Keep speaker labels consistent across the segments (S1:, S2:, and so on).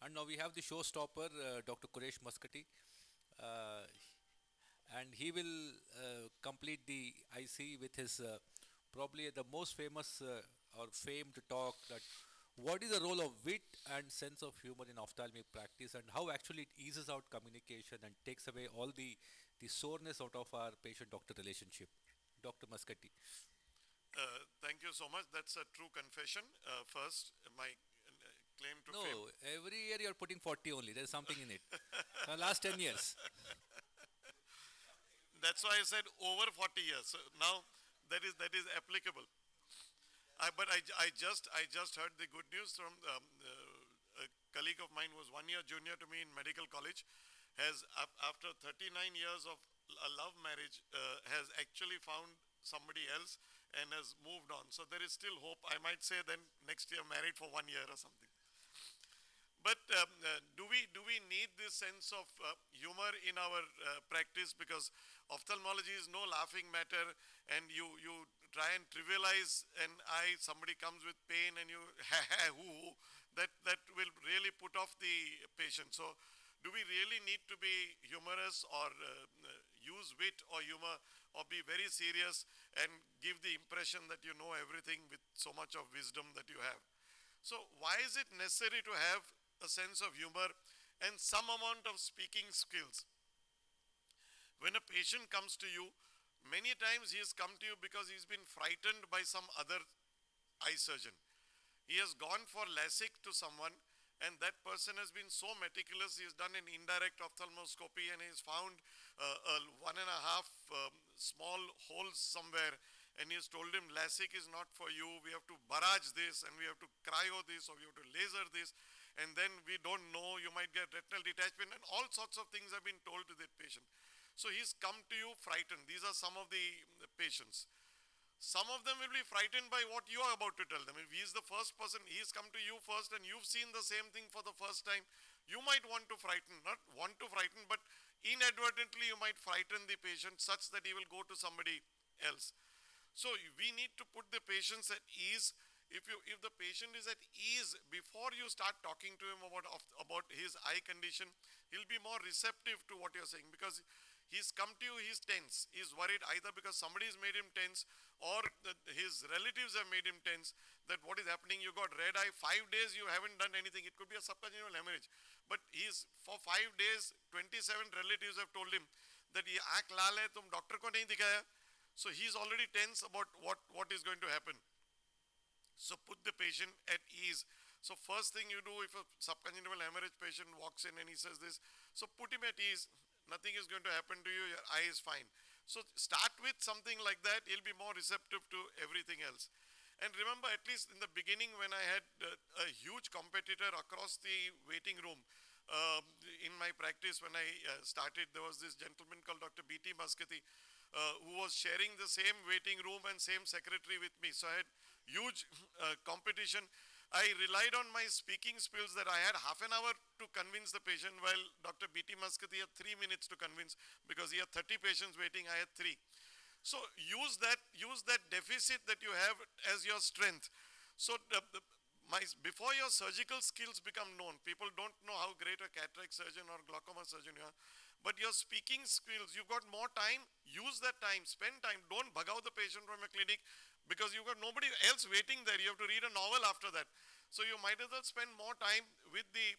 S1: And now we have the showstopper, Dr. QURESH MASKATI. Uh, and he will complete the IC with his probably the most famous or famed talk that what is the role of wit and sense of humor in ophthalmic practice and how actually it eases out communication and takes away all the soreness out of our patient-doctor relationship. Dr. Maskati.
S2: Thank you so much. That's a true confession. First, my claim to fame.
S1: No, every year you're putting 40 only. There's something in it. Last 10 years.
S2: That's why I said over 40 years. So now that is applicable. I just heard the good news from a colleague of mine who was 1 year junior to me in medical college, has after 39 years of a love marriage has actually found somebody else and has moved on. So there is still hope. I might say then next year married for 1 year or something. But do we need this sense of humor in our practice? Because ophthalmology is no laughing matter, and you try and trivialize somebody comes with pain and you hoo, that will really put off the patient. So do we really need to be humorous or use wit or humor or be very serious and give the impression that you know everything with so much of wisdom that you have? So why is it necessary to have a sense of humor and some amount of speaking skills? When a patient comes to you, many times he has come to you because he's been frightened by some other eye surgeon. He has gone for LASIK to someone, and that person has been so meticulous. He has done an indirect ophthalmoscopy and he has found 1.5 small holes somewhere, and he has told him LASIK is not for you. We have to barrage this and we have to cryo this or we have to laser this, and then we don't know, you might get retinal detachment, and all sorts of things have been told to that patient. So he's come to you frightened. These are some of the patients. Some of them will be frightened by what you are about to tell them. If he is the first person, he's come to you first and you've seen the same thing for the first time, you might want to frighten, not want to frighten, but inadvertently you might frighten the patient such that he will go to somebody else. So we need to put the patients at ease. If the patient is at ease, before you start talking to him about his eye condition, he'll be more receptive to what you're saying, because he's come to you, he's tense. He's worried either because somebody's made him tense or his relatives have made him tense, that what is happening, you got red eye, 5 days you haven't done anything. It could be a subcongenital hemorrhage. But for 5 days, 27 relatives have told him that ye aankh laal hai, tum doctor ko nahi dikhaya. So he's already tense about what is going to happen. So put the patient at ease. So first thing you do, if a subconjunctival hemorrhage patient walks in and he says this, so put him at ease. Nothing is going to happen to you, your eye is fine. So start with something like that, he'll be more receptive to everything else. And remember, at least in the beginning when I had a huge competitor across the waiting room, in my practice when I started, there was this gentleman called Dr. B.T. Maskati, who was sharing the same waiting room and same secretary with me. So I had huge competition. I relied on my speaking skills, that I had half an hour to convince the patient, while Dr. B.T. Maskati had 3 minutes to convince, because he had 30 patients waiting, I had 3. So use that deficit that you have as your strength. So before your surgical skills become known, people don't know how great a cataract surgeon or glaucoma surgeon you are. But your speaking skills, you've got more time, use that time, spend time. Don't bug out the patient from your clinic because you've got nobody else waiting there. You have to read a novel after that. So you might as well spend more time with the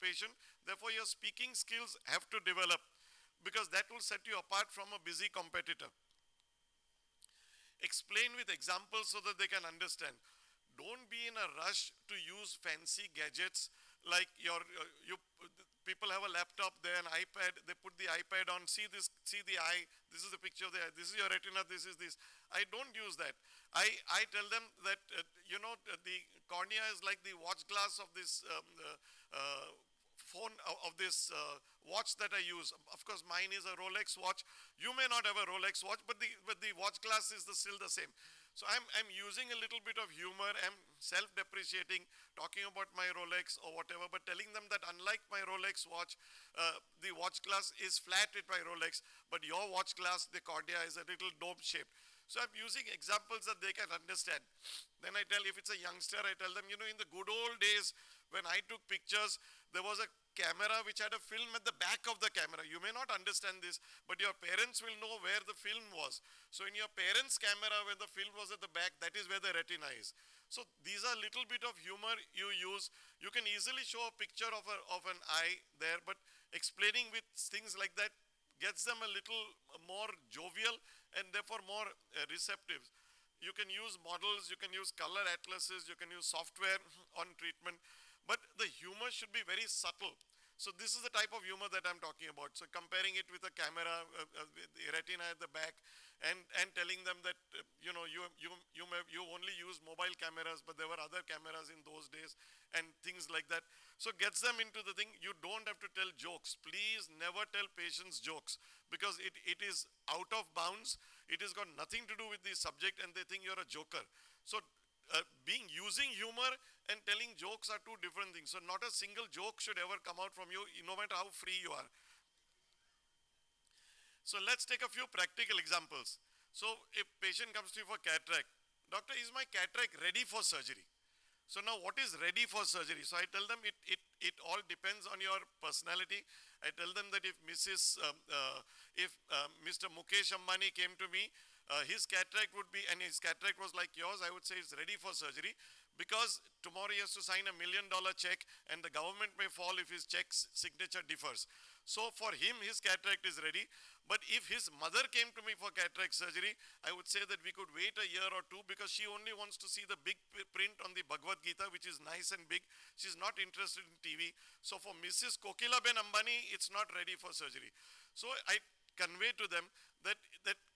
S2: patient. Therefore, your speaking skills have to develop, because that will set you apart from a busy competitor. Explain with examples so that they can understand. Don't be in a rush to use fancy gadgets like people have a laptop there, an iPad, they put the iPad on, see the eye, this is the picture of the eye, this is your retina, this is this. I don't use that. I tell them that, the cornea is like the watch glass of this phone, of this watch that I use. Of course, mine is a Rolex watch. You may not have a Rolex watch, but the watch glass is still the same. So I'm using a little bit of humor. I'm self-depreciating, talking about my Rolex or whatever, but telling them that unlike my Rolex watch, the watch glass is flat with my Rolex, but your watch glass, the cornea, is a little dome shaped. So I'm using examples that they can understand. Then I tell, if it's a youngster, I tell them, in the good old days when I took pictures, there was a camera which had a film at the back of the camera. You may not understand this, but your parents will know where the film was. So in your parents' camera, where the film was at the back, that is where the retina is. So these are little bit of humor you use. You can easily show a picture of an eye there, but explaining with things like that gets them a little more jovial and therefore more receptive. You can use models, you can use color atlases, you can use software on treatment, but the humor should be very subtle. So this is the type of humor that I'm talking about. So comparing it with a camera, with the retina at the back, and telling them that you only use mobile cameras, but there were other cameras in those days, and things like that. So gets them into the thing. You don't have to tell jokes. Please never tell patients jokes, because it is out of bounds. It has got nothing to do with the subject, and they think you're a joker. So using humor and telling jokes are two different things. So not a single joke should ever come out from you, no matter how free you are. So let's take a few practical examples. So if patient comes to you for cataract, doctor, is my cataract ready for surgery? So now what is ready for surgery? So I tell them it all depends on your personality. I tell them that if Mr. Mukesh Ambani came to me, his cataract would be, and his cataract was like yours, I would say it's ready for surgery, because tomorrow he has to sign $1 million check, and the government may fall if his check's signature differs. So for him, his cataract is ready. But if his mother came to me for cataract surgery, I would say that we could wait a year or two, because she only wants to see the big print on the Bhagavad Gita, which is nice and big. She's not interested in TV. So for Mrs. Kokilaben Ambani, it's not ready for surgery. So I convey to them that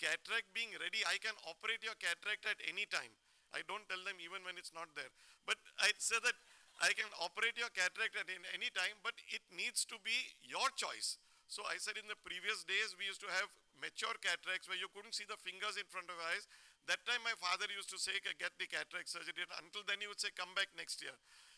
S2: cataract being ready, I can operate your cataract at any time. I don't tell them even when it's not there. But I say that I can operate your cataract at any time, but it needs to be your choice. So I said in the previous days, we used to have mature cataracts where you couldn't see the fingers in front of your eyes. That time my father used to say, get the cataract surgery. And until then he would say, come back next year.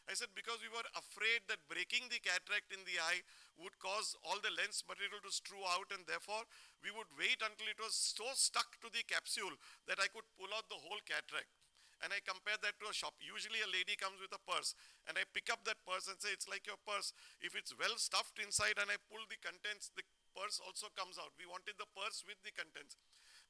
S2: I said, because we were afraid that breaking the cataract in the eye would cause all the lens material to strew out, and therefore we would wait until it was so stuck to the capsule that I could pull out the whole cataract. And I compare that to a shop. Usually a lady comes with a purse, and I pick up that purse and say, it's like your purse. If it's well stuffed inside and I pull the contents, the purse also comes out. We wanted the purse with the contents.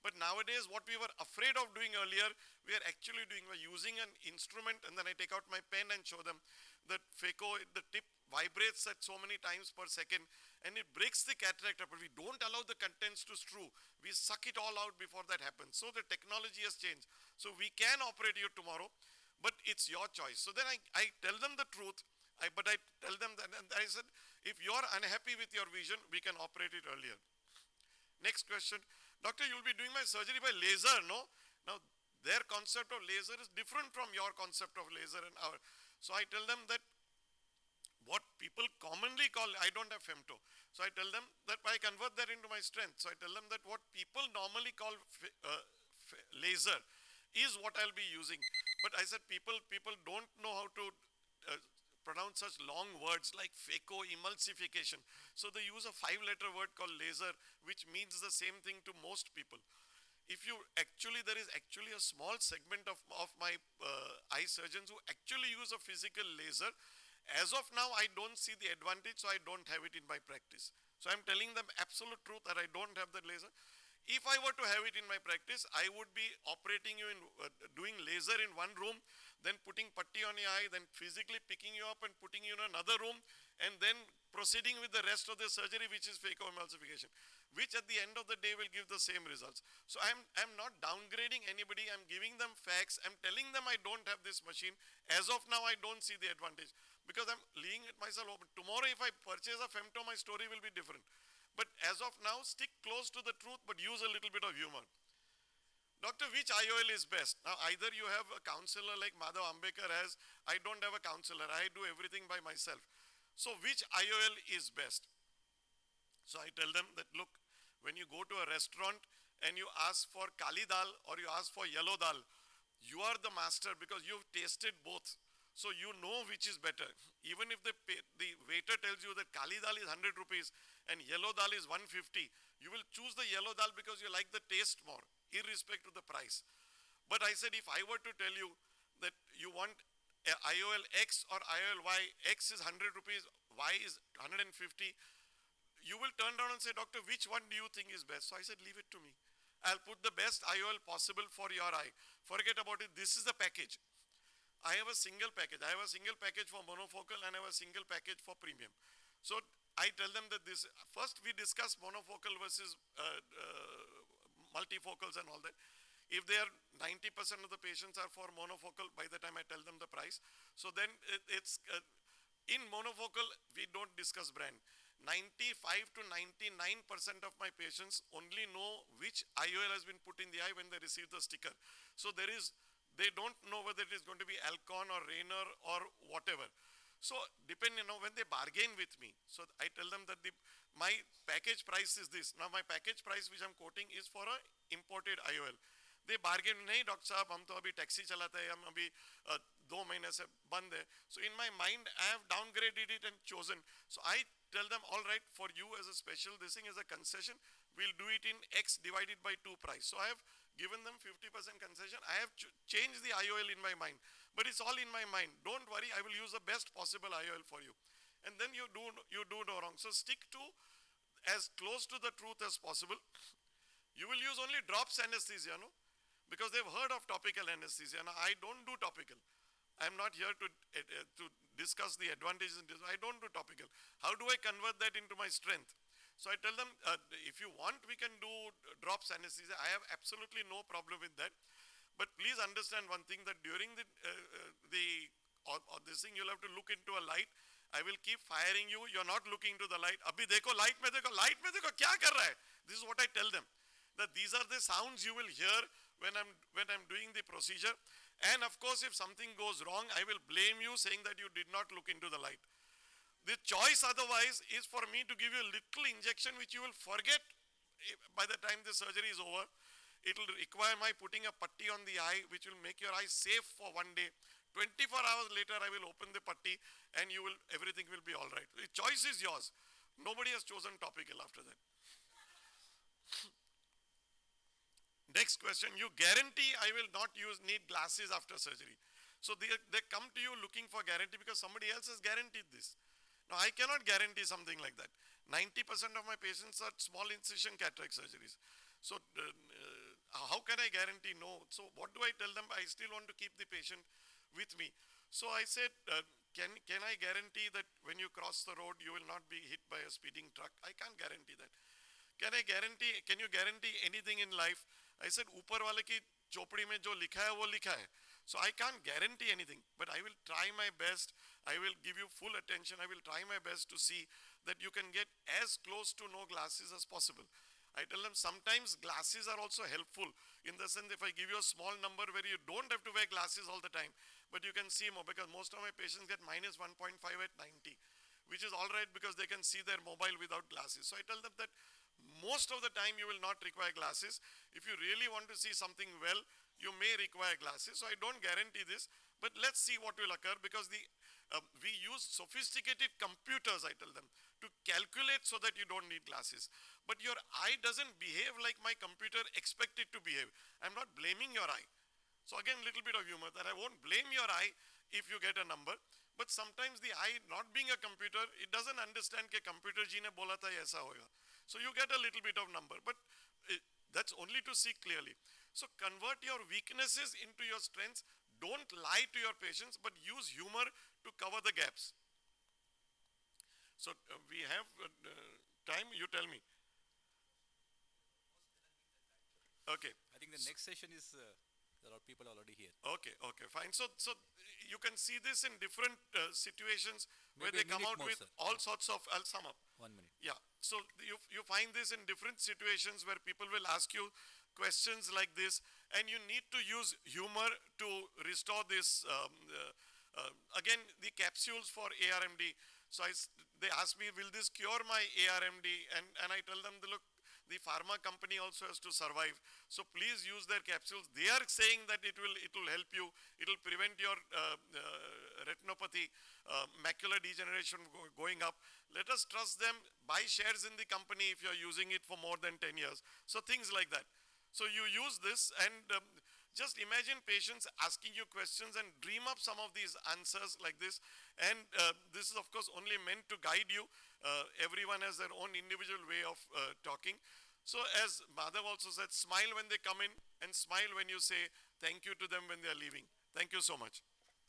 S2: But nowadays, what we were afraid of doing earlier, we are actually doing. We're using an instrument, and then I take out my pen and show them that phaco, the tip vibrates at so many times per second, and it breaks the cataract up. But we don't allow the contents to strew. We suck it all out before that happens. So the technology has changed. So we can operate you tomorrow, but it's your choice. So then I tell them the truth, but I tell them that, and I said, if you're unhappy with your vision, we can operate it earlier. Next question. Doctor, you'll be doing my surgery by laser, no? Now, their concept of laser is different from your concept of laser and our. So I tell them that what people commonly call, I don't have femto. So I tell them that I convert that into my strength. So I tell them that what people normally call laser is what I'll be using. But I said people don't know how to pronounce such long words like phaco emulsification. So they use a 5-letter word called laser, which means the same thing to most people. If you there is actually a small segment of my eye surgeons who actually use a physical laser. As of now, I don't see the advantage, so I don't have it in my practice. So I'm telling them absolute truth that I don't have the laser. If I were to have it in my practice, I would be operating you in, doing laser in one room, then putting putty on your eye, then physically picking you up and putting you in another room, and then proceeding with the rest of the surgery, which is phacoemulsification, which at the end of the day will give the same results. So I'm not downgrading anybody. I'm giving them facts. I'm telling them I don't have this machine. As of now, I don't see the advantage, because I'm leaving it myself open. Tomorrow, if I purchase a femto, my story will be different. But as of now, stick close to the truth, but use a little bit of humor. Doctor, which IOL is best? Now, either you have a counselor like Madhav Ambekar has. I don't have a counselor. I do everything by myself. So which IOL is best? So I tell them that, look, when you go to a restaurant and you ask for kali dal or you ask for yellow dal, you are the master because you've tasted both. So you know which is better. Even if the waiter tells you that kali dal is 100 rupees and yellow dal is 150, you will choose the yellow dal because you like the taste more, irrespective of the price. But I said, if I were to tell you that you want IOL X or IOL Y. X is 100 rupees, Y is 150. You will turn around and say, doctor, which one do you think is best? So I said, leave it to me. I'll put the best IOL possible for your eye. Forget about it. This is the package. I have a single package. I have a single package for monofocal and I have a single package for premium. So I tell them that this, first we discuss monofocal versus multifocals and all that. If they are 90% of the patients are for monofocal by the time I tell them the price. So then it's in monofocal, we don't discuss brand. 95 to 99% of my patients only know which IOL has been put in the eye when they receive the sticker. So they don't know whether it is going to be Alcon or Rayner or whatever. So depending, when they bargain with me, so I tell them that my package price is this. Now my package price which I'm quoting is for a imported IOL. They bargain, नहीं doctor साहब हम तो अभी taxi चलाते हैं, हम अभी 2 महीने से बंद है. So in my mind I have downgraded it and chosen. So I tell them, all right, for you as a special, this thing is a concession, we'll do it in X divided by 2 price. So I have given them 50% concession. I have changed the IOL in my mind, but it's all in my mind. Don't worry, I will use the best possible IOL for you. And then you do no wrong. So stick to as close to the truth as possible. You will use only drops anesthesia, no? Because they've heard of topical anesthesia. Now I don't do topical. I'm not here to discuss the advantages. I don't do topical. How do I convert that into my strength? So I tell them, if you want, we can do drops anesthesia. I have absolutely no problem with that. But please understand one thing, that during this thing, you'll have to look into a light. I will keep firing you. You're not looking to the light. Abhi dekho, light mein dekho, kya kar raha hai? This is what I tell them. That these are the sounds you will hear when I'm doing the procedure. And of course, if something goes wrong, I will blame you saying that you did not look into the light. The choice otherwise is for me to give you a little injection which you will forget by the time the surgery is over. It will require my putting a putty on the eye which will make your eye safe for 1 day. 24 hours later, I will open the putty and everything will be all right. The choice is yours. Nobody has chosen topical after that. Next question, you guarantee I will not need glasses after surgery. So they come to you looking for guarantee because somebody else has guaranteed this. Now I cannot guarantee something like that. 90% of my patients are small incision cataract surgeries. So how can I guarantee? No. So what do I tell them? I still want to keep the patient with me. So I said, can I guarantee that when you cross the road, you will not be hit by a speeding truck? I can't guarantee that. Can you guarantee anything in life? I said, ऊपर वाले की चोपड़ी में जो लिखा है वो लिखा है. So I can't guarantee anything, but I will try my best. I will give you full attention. I will try my best to see that you can get as close to no glasses as possible. I tell them sometimes glasses are also helpful in the sense if I give you a small number where you don't have to wear glasses all the time, but you can see more, because most of my patients get minus 1.5 at 90, which is all right because they can see their mobile without glasses. So I tell them that most of the time you will not require glasses. If you really want to see something well, you may require glasses. So I don't guarantee this, but let's see what will occur, because we use sophisticated computers, I tell them, to calculate so that you don't need glasses. But your eye doesn't behave like my computer expect it to behave. I'm not blaming your eye. So again, little bit of humor, that I won't blame your eye if you get a number. But sometimes the eye, not being a computer, it doesn't understand that computer ji ne bola tha aisa hoga. So you get a little bit of number, but that's only to see clearly. So convert your weaknesses into your strengths. Don't lie to your patients, but use humor to cover the gaps. So we have time, you tell me. Okay.
S1: I think the next session is, there are people already here.
S2: Okay, fine. So you can see this in different situations. Maybe where they come out with all sorts of, I'll sum up.
S1: 1 minute.
S2: Yeah, so you find this in different situations where people will ask you questions like this, and you need to use humor to restore this. Again, the capsules for ARMD. So they ask me, will this cure my ARMD? And I tell them, look, the pharma company also has to survive. So please use their capsules. They are saying that it will help you. It will prevent your retinopathy, macular degeneration going up. Let us trust them. Buy shares in the company if you are using it for more than 10 years. So things like that. So you use this, and Just imagine patients asking you questions and dream up some of these answers like this. And this is of course only meant to guide you. Everyone has their own individual way of talking. So as Madhav also said, smile when they come in and smile when you say thank you to them when they are leaving. Thank you so much.